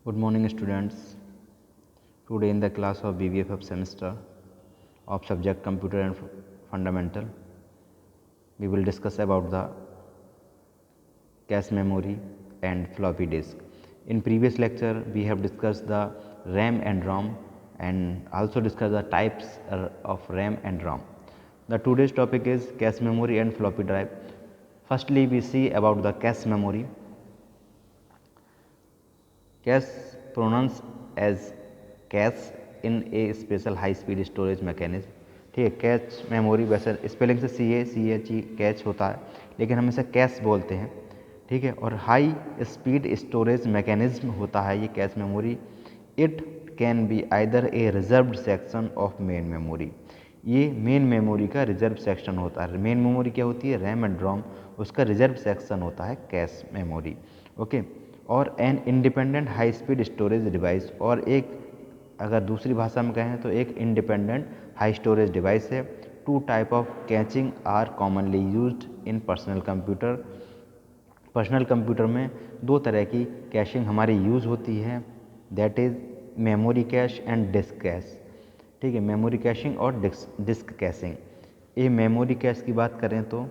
Good morning, students. Today in the class of BBFF semester of subject Computer and Fundamental, we will discuss about the cache memory and floppy disk. In previous lecture, we have discussed the RAM and ROM and also discussed the types of RAM and ROM. The today's topic is cache memory and floppy drive. Firstly, we see about the cache memory. Cache pronounced as cache in a special high speed storage mechanism. ठीक है, cache memory वैसे spelling से CACHE catch होता है, लेकिन हम इसे cash बोलते हैं. ठीक है, और हाई स्पीड स्टोरेज मैकेनिज्म होता है ये cache memory. It can be either a reserved section of main memory. ये मेन मेमोरी का रिजर्व सेक्शन होता है. मेन मेमोरी क्या होती है? RAM and ROM. उसका रिजर्व सेक्शन होता है कैश मेमोरी. ओके, और an independent high speed storage device, और एक अगर दूसरी भाषा में कहें तो एक इंडिपेंडेंट हाई स्टोरेज डिवाइस है. Two type of caching are commonly used in personal computer. Personal computer में दो तरह की कैशिंग हमारी यूज़ होती है, that is memory cache and disk cache. ठीक है, मेमोरी कैशिंग और डिस्क कैशिंग. ये मेमोरी कैश की बात करें तो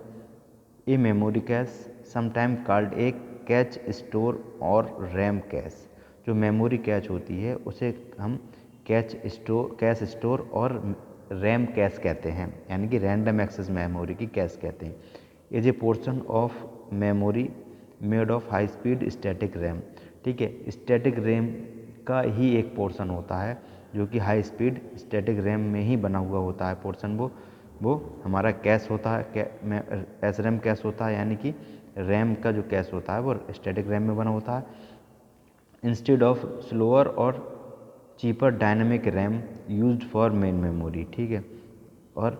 ये memory cache sometime called a cache store और रैम कैश. जो मेमोरी कैच होती है उसे हम कैश स्टोर और रैम कैश कहते हैं, यानी कि रैंडम एक्सेस मेमोरी की कैश कहते हैं. Is a portion of memory made of high speed static RAM. ठीक है, स्टैटिक रैम का ही एक पोर्शन होता है जो कि हाई स्पीड स्टैटिक रैम में ही बना हुआ होता है पोर्शन. वो हमारा कैश होता है, एस रैम कैश होता है, यानी कि रैम का जो कैश होता है वो स्टैटिक रैम में बना होता है. इंस्टेड ऑफ स्लोअर और cheaper dynamic RAM used for main memory. ठीक है, और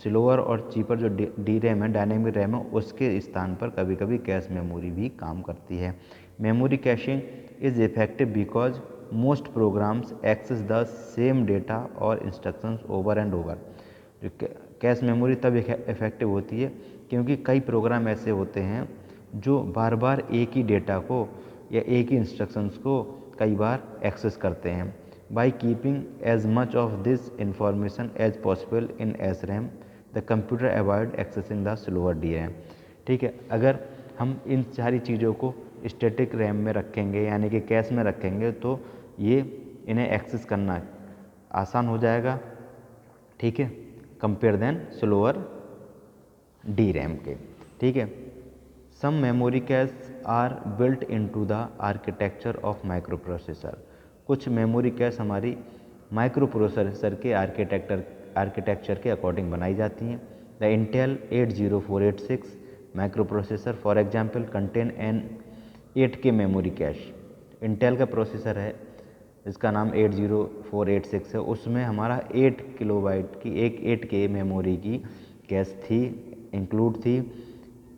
स्लोअर और चीपर जो डी रैम है, डायनेमिक रैम है, उसके स्थान पर कभी कभी कैश मेमोरी भी काम करती है. Memory caching is effective because most programs access the same data or instructions over and over. Cache memory तब इफेक्टिव होती है क्योंकि कई प्रोग्राम ऐसे होते हैं जो बार बार एक ही डेटा को या एक ही इंस्ट्रक्शंस को कई बार एक्सेस करते हैं. By keeping as much of this information as possible in S RAM the computer avoid accessing the slower D RAM. ठीक है, अगर हम इन सारी चीज़ों को स्टैटिक रैम में रखेंगे यानी कि कैश में रखेंगे तो ये इन्हें एक्सेस करना आसान हो जाएगा. ठीक है, compare then slower D RAM के. ठीक है, some memory cache are built into the architecture of micro processor. कुछ मेमोरी कैश हमारी माइक्रो प्रोसेसर के आर्किटेक्चर के अकॉर्डिंग बनाई जाती हैं. The Intel 80486 micro processor for example contain an 8K memory cache. Intel का प्रोसेसर है इसका नाम 80486 है, उसमें हमारा 8 किलोबाइट की एक 8K मेमोरी की कैश थी, इंक्लूड थी.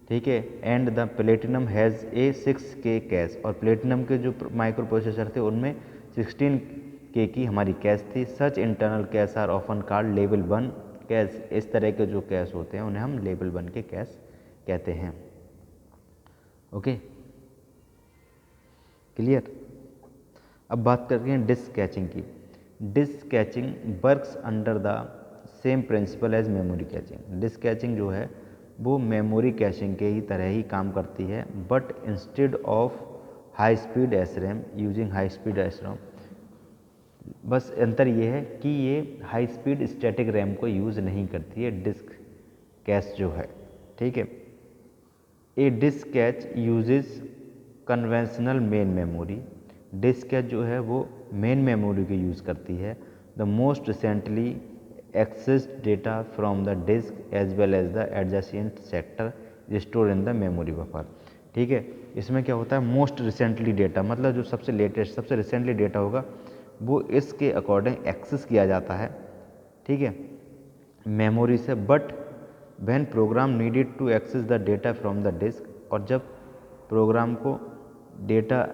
ठीक है, and the platinum has a 6K cash. और प्लेटिनम के जो माइक्रो प्रोसेसर थे उनमें 16K की हमारी कैश थी. Such internal cache are often called level 1 cache. इस तरह के जो कैश होते हैं उन्हें हम लेवल 1 के कैश कहते हैं. Okay, clear. अब बात करते हैं डिस्क कैचिंग की. Disk caching works under the same principle as memory caching. Disk caching जो है वो मेमोरी कैशिंग के ही तरह ही काम करती है, but instead of high speed SRAM using high speed SRAM. बस अंतर ये है कि ये हाई स्पीड स्टैटिक रैम को यूज़ नहीं करती है डिस्क कैश जो है. ठीक है, a disk cache uses conventional main memory. Disk cache जो है वो मेन मेमोरी को यूज़ करती है. The most recently accessed data from the disk as well as the adjacent sector store in the memory buffer. ठीक है, इसमें क्या होता है, मोस्ट रिसेंटली डेटा मतलब जो सबसे लेटेस्ट सबसे रिसेंटली डेटा होगा वो इसके अकॉर्डिंग एक्सेस किया जाता है. ठीक है, मेमोरी से. But when program needed to access the data from the disk, और जब प्रोग्राम को डेटा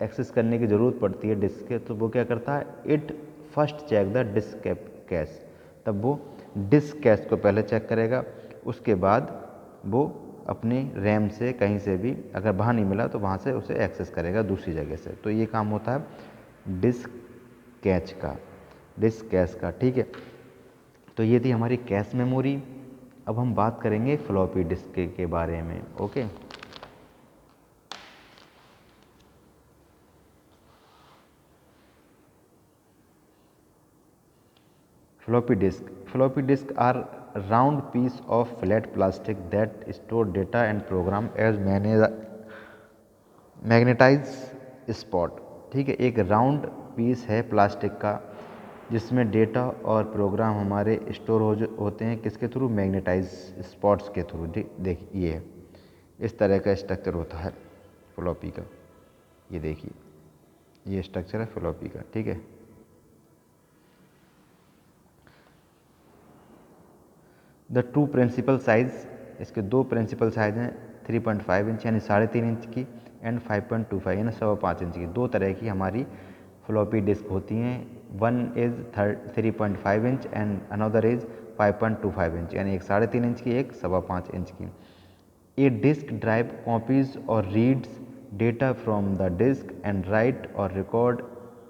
एक्सेस करने की ज़रूरत पड़ती है डिस्क के, तो वो क्या करता है, it first check the disk cache. तब वो डिस्क कैश को पहले चेक करेगा, उसके बाद वो अपनी रैम से कहीं से भी अगर वहाँ नहीं मिला तो वहाँ से उसे एक्सेस करेगा दूसरी जगह से। तो ये काम होता है डिस्क कैच का, डिस्क कैश का, ठीक है। तो ये थी हमारी कैश मेमोरी। अब हम बात करेंगे फ्लॉपी डिस्क के बारे में। Okay, floppy disk are round piece of flat plastic that store data and program as magnetize spot, ठीक है। एक राउंड पीस है प्लास्टिक का जिसमें डेटा और प्रोग्राम हमारे स्टोर होते हैं किसके थ्रू, मैग्नेटाइज स्पॉट्स के थ्रू। देखिए ये इस तरह का स्ट्रक्चर होता है फ्लॉपी का, ये देखिए ये स्ट्रक्चर है फ्लॉपी का, ठीक है। द टू प्रिंसिपल साइज, इसके दो प्रिंसिपल साइज हैं, 3.5 इंच यानी 3.5 इंच की एंड 5.25 यानी 5.25 इंच की। दो तरह की हमारी फ्लॉपी डिस्क होती हैं, one is 3.5 inch and another is 5.25 inch, यानी एक 3.5 इंच की, एक 5.25 इंच की। A disk drive copies or reads data from the disk and write or record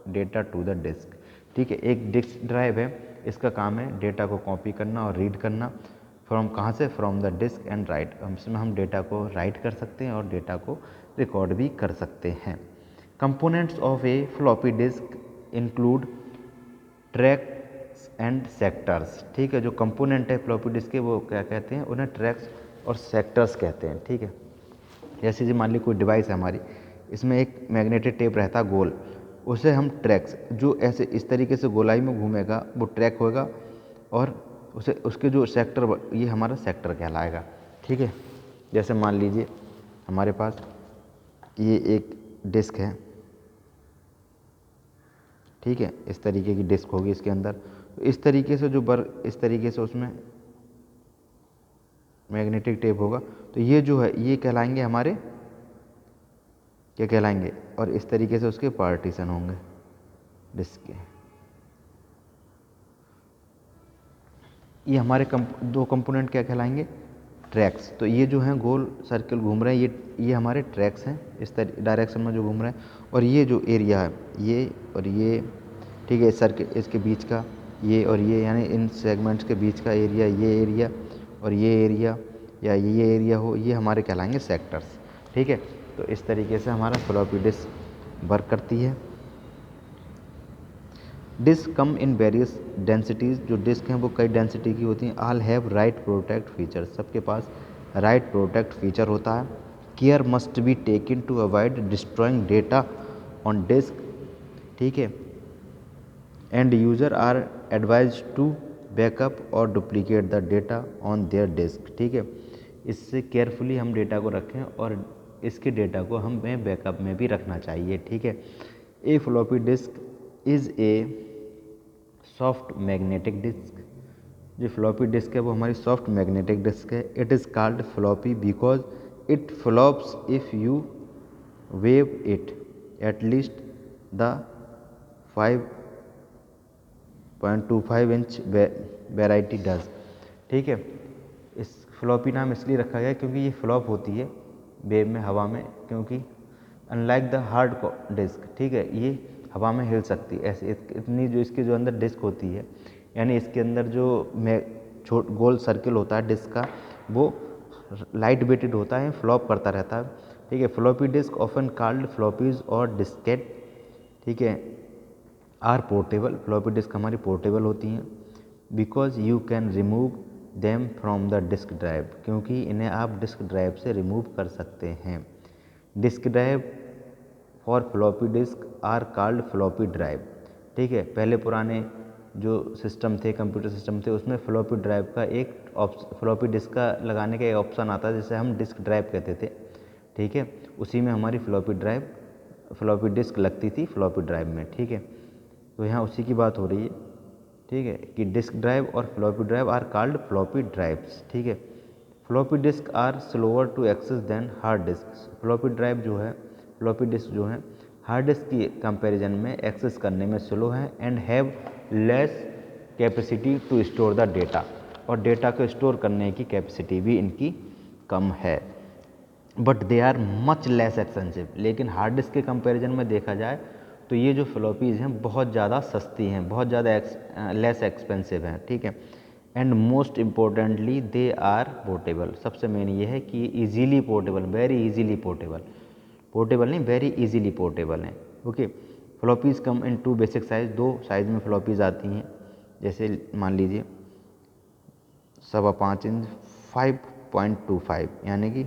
data to the disk, ठीक है। एक डिस्क ड्राइव है, इसका काम है डेटा को कॉपी करना और रीड करना, फ्रॉम कहाँ से, from the disk and write. इसमें हम डेटा को राइट कर सकते हैं और डेटा को रिकॉर्ड भी कर सकते हैं। Components of A floppy disc include tracks and sectors, ठीक है। जो कंपोनेंट है फ्लॉपी डिस्क के वो क्या कहते हैं, उन्हें ट्रैक्स और सेक्टर्स कहते हैं, ठीक है। जैसे मान ली कोई डिवाइस है हमारी, इसमें एक मैग्नेटिक टेप रहता है गोल, उसे हम ट्रैक्स, जो ऐसे इस तरीके से गोलाई में घूमेगा वो ट्रैक होगा, और उसे उसके जो सेक्टर, ये हमारा सेक्टर कहलाएगा, ठीक है। जैसे मान लीजिए हमारे पास ये एक डिस्क है, ठीक है, इस तरीके की डिस्क होगी इसके अंदर, इस तरीके से इस तरीके से उसमें मैग्नेटिक टेप होगा, तो ये जो है ये कहलाएंगे हमारे, क्या कहलाएंगे, और इस तरीके से उसके पार्टीशन होंगे डिस्क के। ये हमारे दो कंपोनेंट क्या कहलाएंगे, ट्रैक्स। तो ये जो हैं गोल सर्कल घूम रहे हैं, ये हमारे ट्रैक्स हैं, इस डायरेक्शन में जो घूम रहे हैं। और ये जो एरिया है, ये और ये, ठीक है, सर्कल इसके बीच का ये और ये, यानी इन सेगमेंट्स के बीच का एरिया, ये एरिया और ये एरिया, या ये एरिया हो, ये हमारे कहलाएंगे सेक्टर्स, ठीक है। तो इस तरीके से हमारा फ्लॉपी डिस्क वर्क करती है। Disk come in various densities, जो डिस्क हैं वो कई डेंसिटी की होती हैं। All have write protect feature, सबके पास राइट प्रोटेक्ट फीचर होता है। Care must be taken to avoid destroying data on disk, ठीक है। And user are advise to backup or duplicate the data on their disk, ठीक है। इससे carefully हम डेटा को रखें और इसके डेटा को हमें बैकअप में भी रखना चाहिए, ठीक है। A floppy disk is a soft magnetic disk, जो फ्लॉपी डिस्क है वो हमारी सॉफ्ट मैग्नेटिक डिस्क है। It is called floppy because it flops if you wave it at least the 5.25 inch variety does, ठीक है। इस फ्लॉपी नाम इसलिए रखा गया क्योंकि ये फ्लॉप होती है वेव में, हवा में, क्योंकि अनलाइक द हार्ड डिस्क, ठीक है, ये हवा में हिल सकती है। ऐसे इतनी जो इसके जो अंदर डिस्क होती है, यानी इसके अंदर जो गोल सर्किल होता है डिस्क का, वो लाइट वेटेड होता है, फ्लॉप करता रहता है, ठीक है। Floppy disc often called floppies और डिस्केट, ठीक है, आर पोर्टेबल। फ्लॉपी डिस्क हमारी पोर्टेबल होती हैं because you can remove them from the disk drive, क्योंकि इन्हें आप डिस्क ड्राइव से रिमूव कर सकते हैं। Disk drive for floppy disk are called floppy drive, ठीक है। पहले पुराने जो सिस्टम थे, कंप्यूटर सिस्टम थे, उसमें फ्लॉपी ड्राइव का एक फ्लॉपी डिस्क का लगाने का एक ऑप्शन आता है जिसे हम डिस्क ड्राइव कहते थे, ठीक है। उसी में हमारी फ्लॉपी डिस्क लगती थी फ्लॉपी ड्राइव में, ठीक है। तो यहाँ उसी की बात हो रही है, ठीक है, कि डिस्क ड्राइव और floppy drive are called floppy drives, ठीक है। Floppy disk are slower to access than hard disk. Floppy drive जो है, फ्लॉपी डिस्क जो है हार्ड डिस्क की कंपैरिजन में एक्सेस करने में स्लो है and have less capacity to store the data, और डेटा को स्टोर करने की कैपेसिटी भी इनकी कम है, but they are much less expensive. लेकिन हार्ड डिस्क के कंपैरिजन में देखा जाए तो ये जो फ्लॉपीज़ हैं बहुत ज़्यादा सस्ती हैं, बहुत ज़्यादा लेस एक्सपेंसिव हैं, ठीक है। And most importantly they are portable. सबसे मेन ये है कि easily portable, very easily portable, portable नहीं वेरी ईजीली पोर्टेबल हैं, okay. Floppies come in 2 basic size, 2 size में फ्लॉपीज़ आती हैं। जैसे मान लीजिए 5.25 इंच 5.25 यानी कि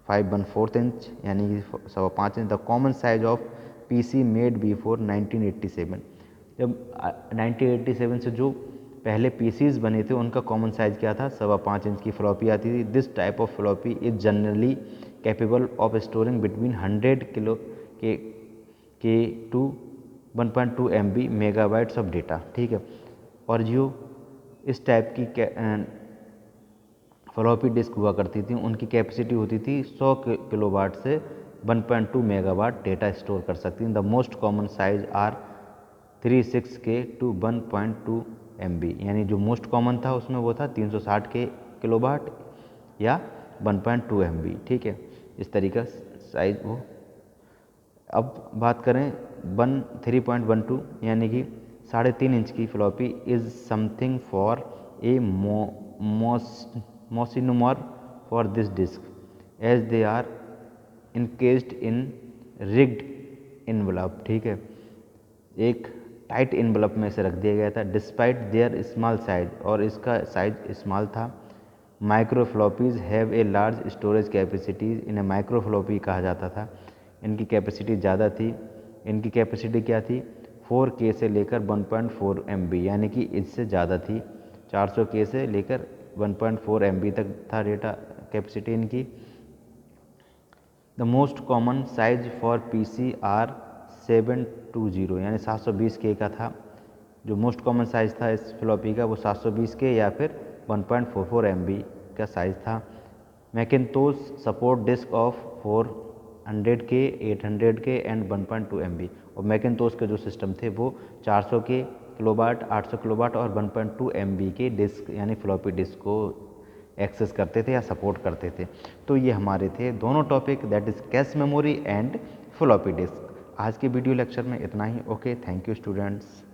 5/4 इंच यानी कि 5.25 inch. The common size of PC made before 1987। जब 1987 से जो पहले पीसीज बने थे उनका कॉमन साइज क्या था, 5.25 इंच की फ्लॉपी आती थी। This type of floppy is generally capable of storing between 100 kilo के to 1.2 MB megabytes of data, ठीक है। और जो इस टाइप की फ्लॉपी डिस्क हुआ करती थी उनकी कैपेसिटी होती थी 100 किलोवाट से 1.2 मेगावाट डेटा स्टोर कर सकती हैं। The most common size are 36K to 1.2 MB, यानी जो मोस्ट कॉमन था उसमें वो था 360 के किलोवाट या 1.2 MB, ठीक है। इस तरीका साइज वो। अब बात करें 3.12 यानी कि 3.5 इंच की floppy is something for a misnomer for this disk as they are encased in rigid envelope, ठीक है। एक टाइट इनवलप में से रख दिया गया था। डिस्पाइट देयर स्मॉल साइज, और इसका साइज स्मॉल था। Micro floppies have a large storage capacity, इन्हें माइक्रो फ्लॉपी कहा जाता था। इनकी कैपेसिटी ज़्यादा थी। इनकी कैपेसिटी क्या थी, 4K से लेकर 1.4 MB, यानी कि इससे ज़्यादा थी। 400K से लेकर 1.4 MB तक था डेटा कैपेसिटी इनकी। The most common size for PC are 720 यानी 720K का था। जो मोस्ट कॉमन साइज़ था इस फ्लॉपी का वो 720K या फिर 1.44 MB का साइज़ था। Macintosh support disk of 400K, 800K and 1.2 MB। और मैकिन्टोश के जो सिस्टम थे वो 400K किलोवाट, 800 किलोवाट और 1.2 MB के डिस्क यानी फ्लॉपी डिस्क को एक्सेस करते थे या सपोर्ट करते थे। तो ये हमारे थे दोनों topic, that is cache memory and floppy disk. आज के वीडियो लेक्चर में इतना ही। Okay, thank you students.